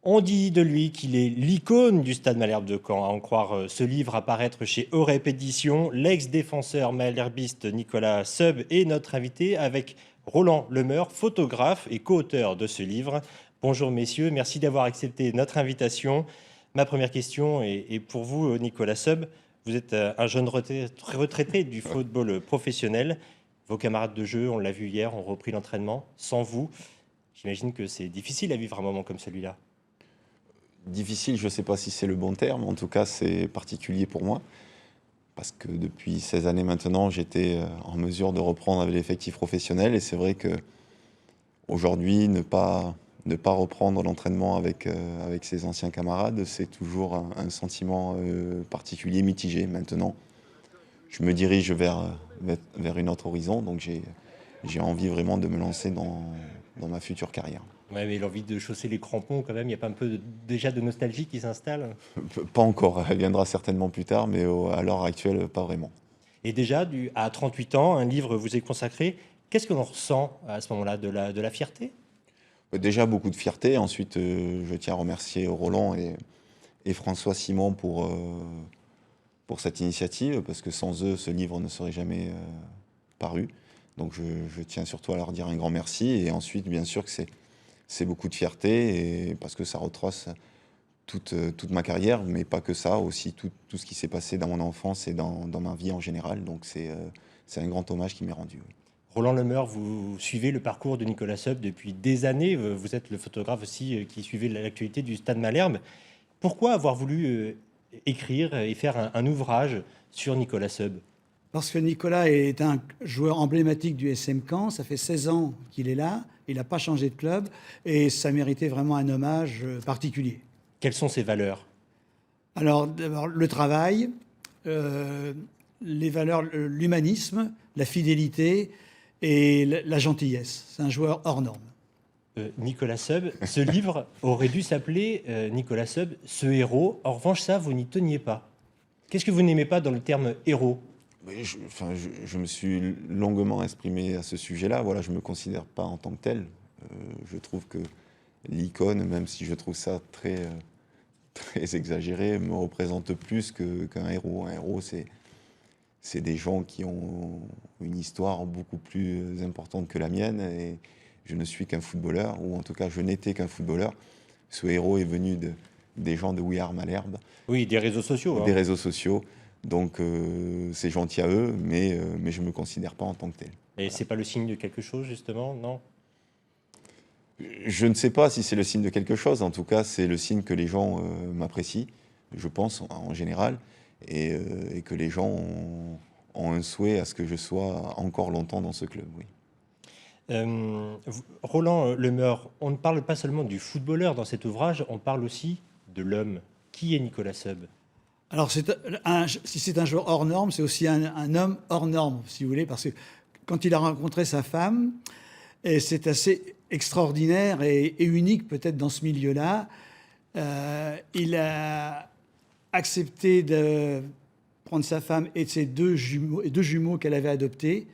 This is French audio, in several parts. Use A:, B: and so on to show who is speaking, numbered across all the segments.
A: On dit de lui qu'il est l'icône du Stade Malherbe de Caen, à en croire ce livre à paraître chez Eurep Éditions. L'ex-défenseur malherbiste Nicolas Seub est notre invité avec Roland Lemeur, photographe et co-auteur de ce livre. Bonjour messieurs, merci d'avoir accepté notre invitation. Ma première question est pour vous, Nicolas Seub. Vous êtes un jeune retraité du football professionnel. Vos camarades de jeu, on l'a vu hier, ont repris l'entraînement sans vous. J'imagine que c'est difficile à vivre un moment comme celui-là.
B: Difficile, je ne sais pas si c'est le bon terme, en tout cas c'est particulier pour moi, parce que depuis 16 années maintenant, j'étais en mesure de reprendre avec l'effectif professionnel, et c'est vrai que aujourd'hui, ne pas reprendre l'entraînement avec ses anciens camarades, c'est toujours un sentiment particulier, mitigé. Maintenant, je me dirige vers une autre horizon, donc j'ai envie vraiment de me lancer dans ma future carrière.
A: Ouais, mais l'envie de chausser les crampons, quand même, il n'y a pas un peu déjà de nostalgie qui s'installe?
B: Pas encore, elle viendra certainement plus tard, mais à l'heure actuelle, pas vraiment.
A: Et déjà, à 38 ans, un livre vous est consacré. Qu'est-ce que l'on ressent à ce moment-là? De la fierté?
B: Déjà beaucoup de fierté. Ensuite, je tiens à remercier Roland et François Simon pour cette initiative, parce que sans eux, ce livre ne serait jamais paru. Donc je tiens surtout à leur dire un grand merci. Et ensuite, bien sûr que c'est beaucoup de fierté, parce que ça retrace toute ma carrière, mais pas que ça, aussi tout ce qui s'est passé dans mon enfance et dans ma vie en général. Donc c'est un grand hommage qui m'est rendu. Oui.
A: Roland Lemeur, vous suivez le parcours de Nicolas Seub depuis des années. Vous êtes le photographe aussi qui suivait l'actualité du Stade Malherbe. Pourquoi avoir voulu écrire et faire un ouvrage sur Nicolas Seub?
C: Parce que Nicolas est un joueur emblématique du SM Caen, ça fait 16 ans qu'il est là, il n'a pas changé de club, et ça méritait vraiment un hommage particulier.
A: Quelles sont ses valeurs?
C: Alors, d'abord, le travail, les valeurs, l'humanisme, la fidélité et la gentillesse. C'est un joueur hors norme.
A: Nicolas Seub, ce livre aurait dû s'appeler Nicolas Seub, ce héros. En revanche, ça, vous n'y teniez pas. Qu'est-ce que vous n'aimez pas dans le terme héros?
B: Je me suis longuement exprimé à ce sujet-là. Voilà, je ne me considère pas en tant que tel. Je trouve que l'icône, même si je trouve ça très exagéré, me représente plus qu'un héros. Un héros, c'est des gens qui ont une histoire beaucoup plus importante que la mienne, et je ne suis qu'un footballeur, ou en tout cas je n'étais qu'un footballeur. Ce héros est venu des gens de We Are Malherbe.
A: Oui, des réseaux sociaux.
B: Des réseaux sociaux. Donc c'est gentil à eux, mais je ne me considère pas en tant que tel.
A: Et c'est pas le signe de quelque chose, justement, non?
B: Je ne sais pas si c'est le signe de quelque chose. En tout cas, c'est le signe que les gens m'apprécient, je pense, en général, et que les gens ont un souhait à ce que je sois encore longtemps dans ce club, oui.
A: Roland Lemeur, on ne parle pas seulement du footballeur dans cet ouvrage, on parle aussi de l'homme. Qui est Nicolas Seub?
C: Alors, si c'est un joueur hors norme, c'est aussi un homme hors norme, si vous voulez, parce que quand il a rencontré sa femme, et c'est assez extraordinaire et unique peut-être dans ce milieu-là, il a accepté de prendre sa femme et ses deux jumeaux qu'elle avait adoptés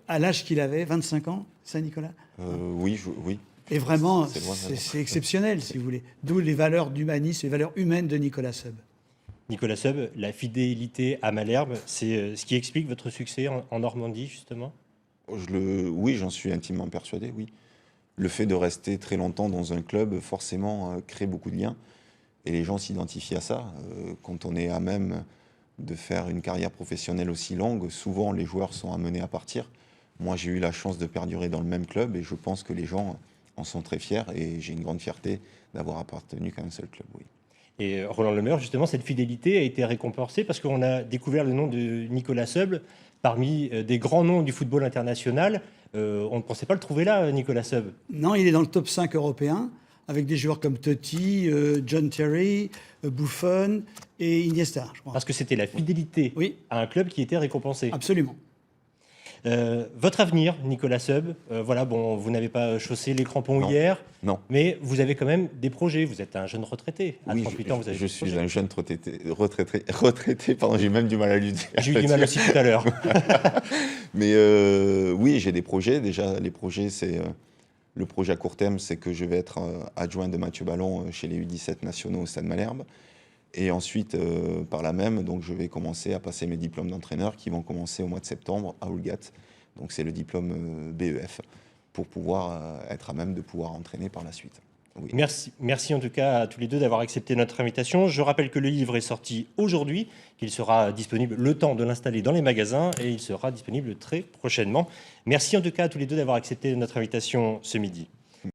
C: à l'âge qu'il avait, 25 ans, ça Nicolas?
B: Oui, oui.
C: Et vraiment,
B: C'est
C: c'est exceptionnel, si vous voulez. D'où les valeurs d'humanisme, les valeurs humaines de Nicolas Seub.
A: Nicolas Seub, la fidélité à Malherbe, c'est ce qui explique votre succès en Normandie, justement?
B: Oui, j'en suis intimement persuadé, oui. Le fait de rester très longtemps dans un club, forcément, crée beaucoup de liens. Et les gens s'identifient à ça. Quand on est à même de faire une carrière professionnelle aussi longue, souvent les joueurs sont amenés à partir. Moi, j'ai eu la chance de perdurer dans le même club, et je pense que les gens en sont très fiers. Et j'ai une grande fierté d'avoir appartenu qu'à un seul club, oui.
A: Et Roland Lemeur, justement, cette fidélité a été récompensée parce qu'on a découvert le nom de Nicolas Seub parmi des grands noms du football international. On ne pensait pas le trouver là, Nicolas Seub.
C: Non, il est dans le top 5 européen, avec des joueurs comme Totti, John Terry, Buffon et Iniesta, je crois.
A: Parce que c'était la fidélité
C: Oui.
A: à un club qui était récompensé.
C: Absolument.
A: Votre avenir, Nicolas Seub, voilà, bon, vous n'avez pas chaussé les crampons
B: Non.
A: hier,
B: Non.
A: mais vous avez quand même des projets. Vous êtes un jeune retraité. À
B: Oui,
A: 38 ans, vous avez
B: je
A: des
B: suis
A: projets.
B: un jeune retraité, pardon, j'ai même du mal à lui dire.
A: J'ai eu du mal aussi tout à l'heure.
B: Mais oui, j'ai des projets. Déjà, les projets, c'est Le projet à court terme, c'est que je vais être adjoint de Mathieu Ballon chez les U17 nationaux au Stade Malherbe. Et ensuite, par là même, donc, je vais commencer à passer mes diplômes d'entraîneur qui vont commencer au mois de septembre à Oulgat. Donc c'est le diplôme BEF pour pouvoir être à même de pouvoir entraîner par la suite. Oui.
A: Merci en tout cas à tous les deux d'avoir accepté notre invitation. Je rappelle que le livre est sorti aujourd'hui, qu'il sera disponible le temps de l'installer dans les magasins et il sera disponible très prochainement. Merci en tout cas à tous les deux d'avoir accepté notre invitation ce midi.